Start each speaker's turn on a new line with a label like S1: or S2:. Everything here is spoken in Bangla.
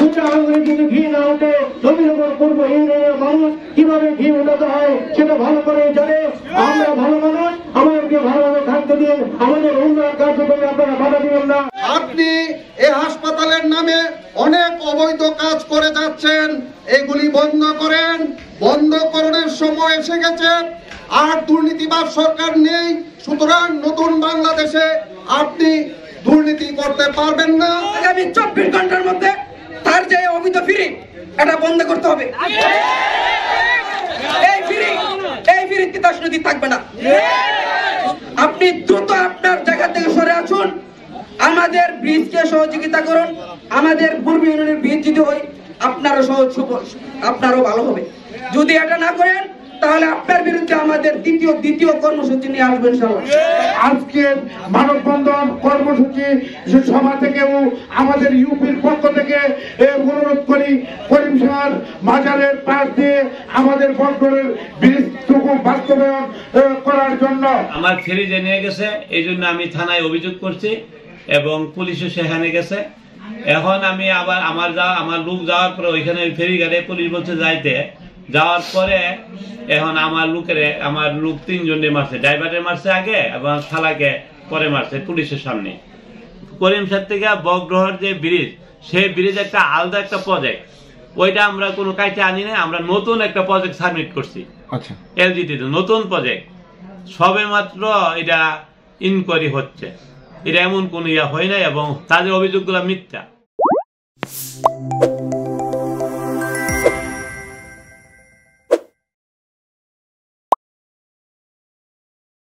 S1: উচ্চ আঙুলে যদি ঘি না ওঠে নবীনগর পূর্ব ইউনিয়নের মানুষ কিভাবে ঘি উন্নত হয় সেটা ভালো করে জানে। আমরা ভালো মানুষ, আমাদেরকে ভালোভাবে খাদ্য দিয়ে আমাদের উন্নয়ন কার্যক্রমে আপনারা বাধা দিবেন না।
S2: আপনি এই হাসপাতালের নামে অনেক অবৈধ কাজ করে যাচ্ছেন, এগুলি বন্ধ করেন। বন্ধকরণের সময় এসে গেছে। আর দুর্নীতিবাজ সরকার নেই, সুতরাং নতুন বাংলাদেশে আপনি দুর্নীতি করতে পারবেন না।
S3: আগামী 24 ঘন্টার মধ্যে তার যে অবৈধ ফ্রি এটা বন্ধ করতে হবে। এই ফ্রি তিতাসনদী থাকবে না। আপনি দ্রুত আপনার জায়গা থেকে সরে আসুন, আমাদের ব্রিজকে সহযোগিতা করুন। আমাদের পূর্ব ইউনিয়নের ব্রিজ যদি হয় আপনারও ভালো হবে। যদি এটা না করেন তাহলে আপনার বিরুদ্ধে আমাদের দ্বিতীয় কর্মসূচি নিয়ে আসবেন।
S1: আজকে মানববন্ধন কর্মসূচি সভা থেকেও আমাদের ইউপির পক্ষ থেকে অনুরোধ করি করিম সার মাজারের পাশ দিয়ে আমাদের বন্দরের ব্রিজটুকু বাস্তবায়ন করার জন্য।
S4: আমার ফেরিজে নিয়ে গেছে, এই জন্য আমি থানায় অভিযোগ করছি এবং পুলিশও সেখানে গেছে। এখন আমি আবার আমার লোক যাওয়ার পরে ওইখানে ফেরি গাড়ি পুলিশ বলছে যাইতে, যাওয়ার পরে এখন আমার লোক 3 জনে মারছে, ড্রাইভারে মারছে আগে এবং শালাকে পরে মারছে পুলিশের সামনে। করিম সার থেকে বগ্রহর যে ব্রিজ, সেই ব্রিজ একটা আলাদা একটা প্রজেক্ট, ওইটা আমরা কোনো কাইতে আনি না। আমরা নতুন একটা প্রজেক্ট সাবমিট করছি। আচ্ছা, এলজিটি নতুন প্রজেক্ট, সবে মাত্র এটা ইনকোয়ারি হচ্ছে। এটা এমন কোন হয় না এবং তাদের অভিযোগগুলো মিথ্যা।